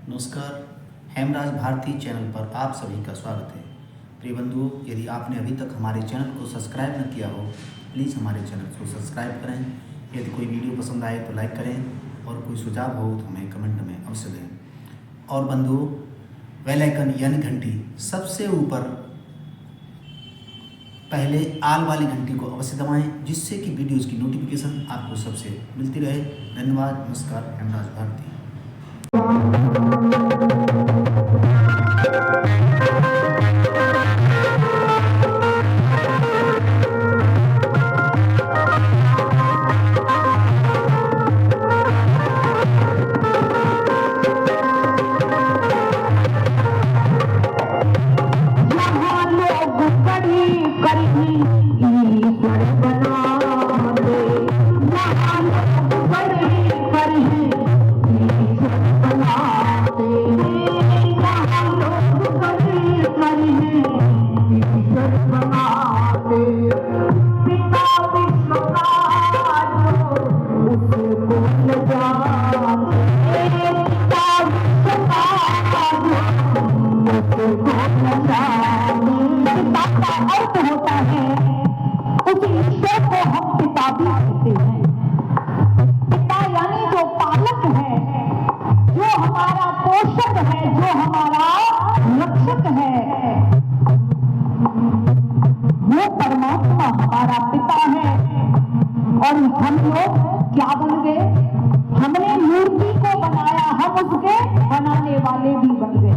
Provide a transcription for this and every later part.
नमस्कार। हेमराज भारती चैनल पर आप सभी का स्वागत है। प्रिय बंधुओं, यदि आपने अभी तक हमारे चैनल को सब्सक्राइब न किया हो, प्लीज़ हमारे चैनल को सब्सक्राइब करें। यदि कोई वीडियो पसंद आए तो लाइक करें और कोई सुझाव हो तो हमें कमेंट में अवश्य दें। और बंधुओं, बेल आइकन यानी घंटी सबसे ऊपर पहले आल वाली घंटी को अवश्य दबाएं, जिससे कि वीडियोज़ की नोटिफिकेशन आपको सबसे मिलती रहे। धन्यवाद। नमस्कार। हेमराज भारती। अर्थ होता है उस ईश्वर को हम पिता भी कहते हैं। पिता यानी जो पालक है, जो हमारा पोषक है, जो हमारा रक्षक है, वो परमात्मा हमारा पिता है। और हम लोग क्या बन गए? हमने मूर्ति को बनाया, हम उसके बनाने वाले भी बन गए।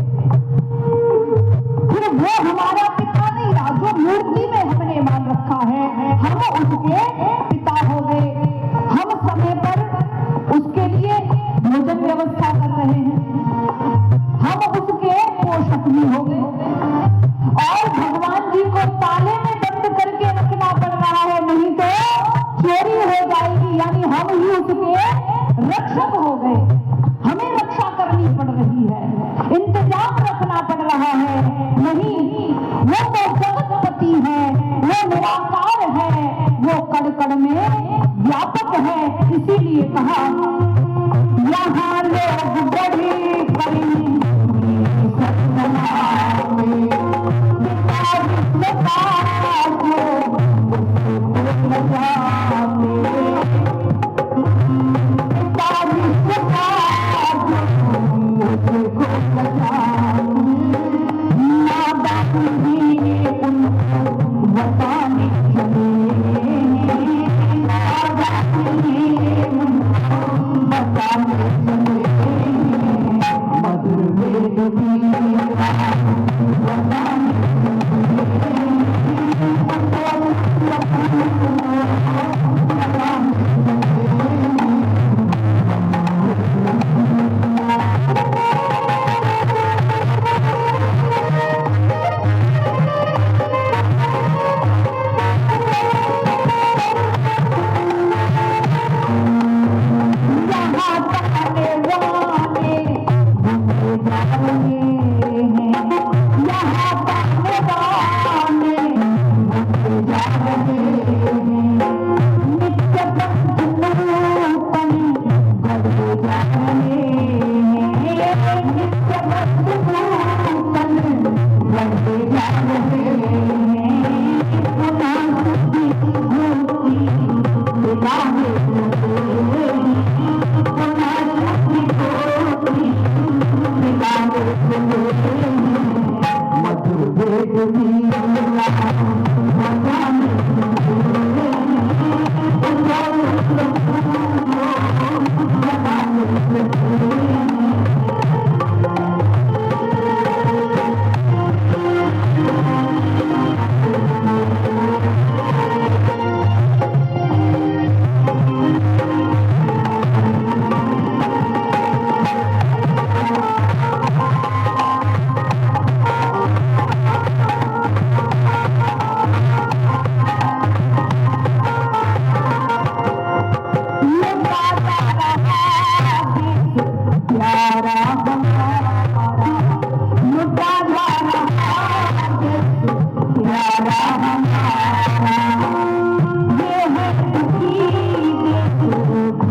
फिर वो हमारा पिता नहीं रहा जो मूर्ति में हमने मान रखा है, हम उसके पिता हो गए। हम समय पर उसके लिए भोजन व्यवस्था कर रहे हैं, हम उसके पोषक भी हो गए। और भगवान जी को ताले में बंद करके रखना पड़ रहा है, नहीं तो चोरी हो जाएगी, यानी हम ही उसके रक्षक हो गए। हमें रक्षा करनी पड़ रही है, इंतजाम रखना पड़ रहा है। नहीं, वो तो जगतपति है, वो निराकार है, वो कण कण में व्यापक है। इसीलिए कहा यहाँ लोग बड़ी बड़ी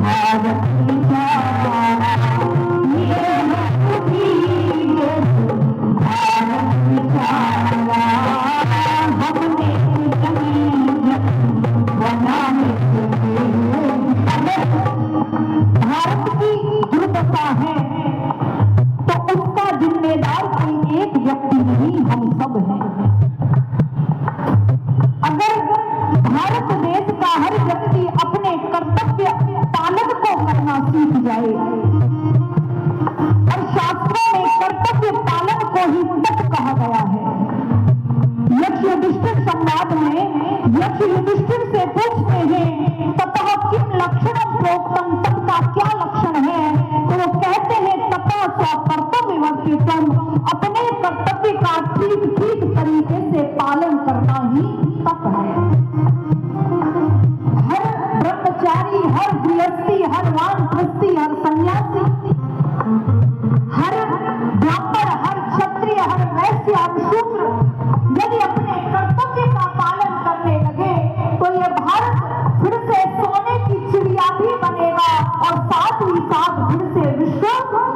भारत की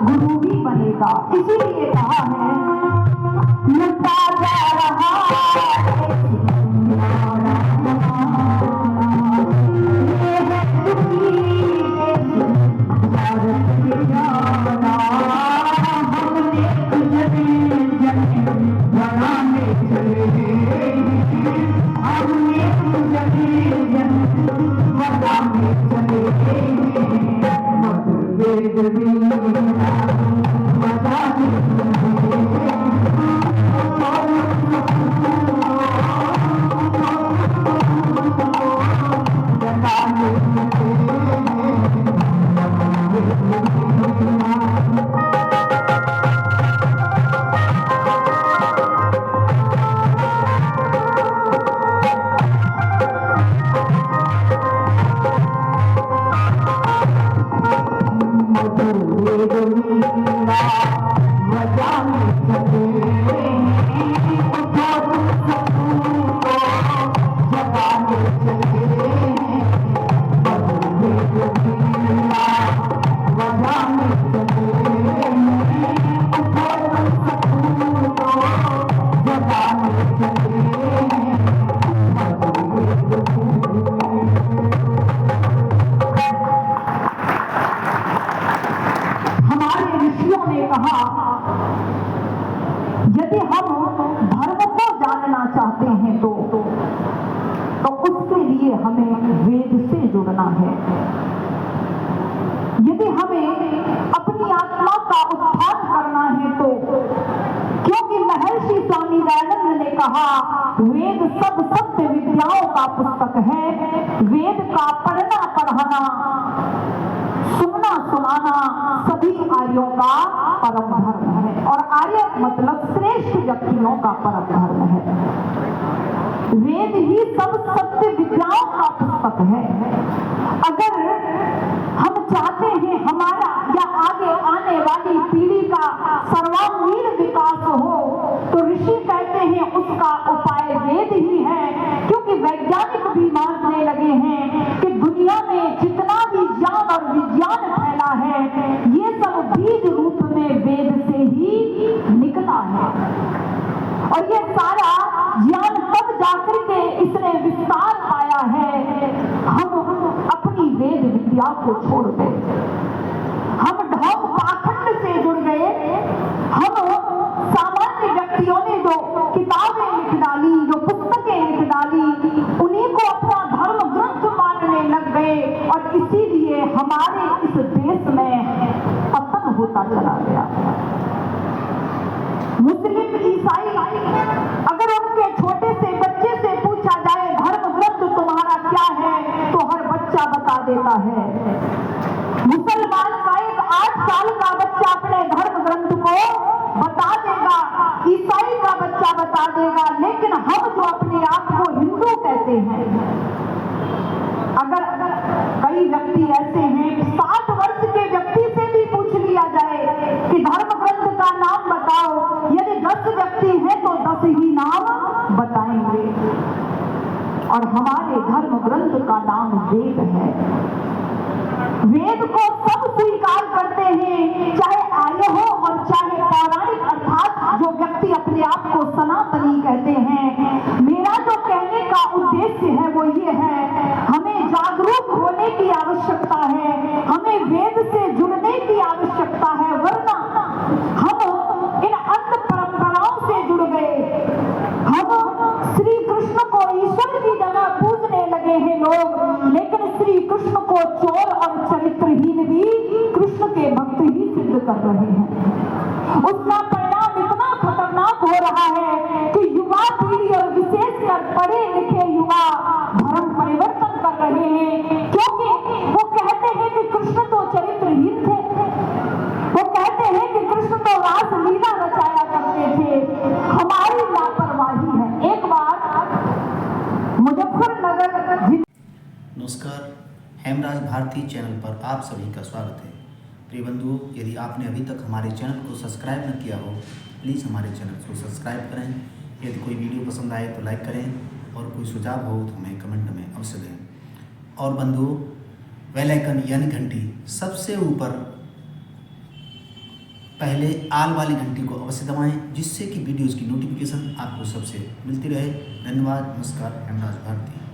गुरु भी बनेगा। इसीलिए कहा है लुटा जा रहा यदि हम धर्म को जानना चाहते हैं तो उसके लिए हमें वेद से जुड़ना है। यदि हमें अपनी आत्मा का उत्थान करना है तो, क्योंकि महर्षि स्वामी दयानंद ने कहा वेद सब सत्य विद्याओं का पुस्तक है। वेद का पढ़ना पढ़ाना सुनना सुनाना सभी आर्यों का परम धर्म है, और आर्य मतलब श्रेष्ठ व्यक्तियों का परम धर्म है। वेद ही सब सत्य विद्याओं का पुस्तक है। अगर हम चाहते हैं हमारा या आगे आने वाली पीढ़ी का सर्वांगीण विकास हो तो ऋषि कहते हैं उसका उपाय वेद ही है, क्योंकि वैज्ञानिक भी मानने लगे हैं कि दुनिया में जितना भी ज्ञान और विज्ञान फैला है ये सब बीज रूप में वेद से ही निकला है, और ये सारा ज्ञान तब जाकर के इसने विस्तार पाया है। हम अपनी वेद विद्या को छोड़ गए, हम ढोंग पाखंड से जुड़ गए, हम सामान्य व्यक्तियों ने जो किताबें लिख डाली, जो पुस्तकें लिख डाली, उन्हीं को अपना धर्म ग्रंथ मानने लग गए, और इसीलिए हमारे इस देश में पतन होता चला गया। मुस्लिम ईसाई अगर उनके छोटे से बच्चे से पूछा जाए धर्म ग्रंथ तुम्हारा क्या है तो हर बच्चा बता देता है। मुसलमान का एक 8 साल का बच्चा अपने धर्म ग्रंथ को बता देगा, ईसाई का बच्चा बता देगा, लेकिन हम जो अपने आप को हिंदू कहते हैं, अगर कई व्यक्ति ऐसे हैं 60 वर्ष के व्यक्ति से भी पूछ लिया जाए कि धर्म ग्रंथ का नाम बताओ, यदि 10 व्यक्ति हैं तो 10 ही नाम बताएंगे, और हमारे धर्म ग्रंथ का नाम वेद है। वेद को सब स्वीकार करते हैं, चाहे आर्य हो और चाहे पौराणिक, अर्थात जो व्यक्ति अपने आप को सनातनी कहते हैं। मेरा जो कहने का उद्देश्य है वो ये है, हमें जागरूक होने की आवश्यकता है, हमें वेद से जुड़ने की आवश्यकता है, वरना हम इन अंध परंपराओं से जुड़ गए। हम श्री कृष्ण को ईश्वर की जगह पूजने लगे हैं लोग, लेकिन श्री कृष्ण को चोर और चरित्रहीन भी कृष्ण के भक्त ही सिद्ध कर रहे हैं। उसका परिणाम इतना खतरनाक हो रहा है कि युवा पीढ़ी और विशेषकर पढ़े लिखे युवा धर्म परिवर्तन कर रहे हैं, क्योंकि वो कहते हैं कि कृष्ण तो चरित्रहीन थे, वो कहते हैं कि कृष्ण तो रासलीला रचाया करते थे। हमारी लापरवाही है। एक बार मुजफ्फरनगर। नमस्कार, हेमराज भारती चैनल पर आप सभी का स्वागत है। प्रिय बंधुओं, यदि आपने अभी तक हमारे चैनल को सब्सक्राइब न किया हो प्लीज़ हमारे चैनल को सब्सक्राइब करें। यदि कोई वीडियो पसंद आए तो लाइक करें, और कोई सुझाव हो तो हमें कमेंट में अवश्य दें। और बंधुओं, बेल आइकन यानी घंटी सबसे ऊपर पहले आल वाली घंटी को अवश्य दबाएं, जिससे कि वीडियोज़ की नोटिफिकेशन आपको सबसे मिलती रहे। धन्यवाद, नमस्कार। हेमराज भारती।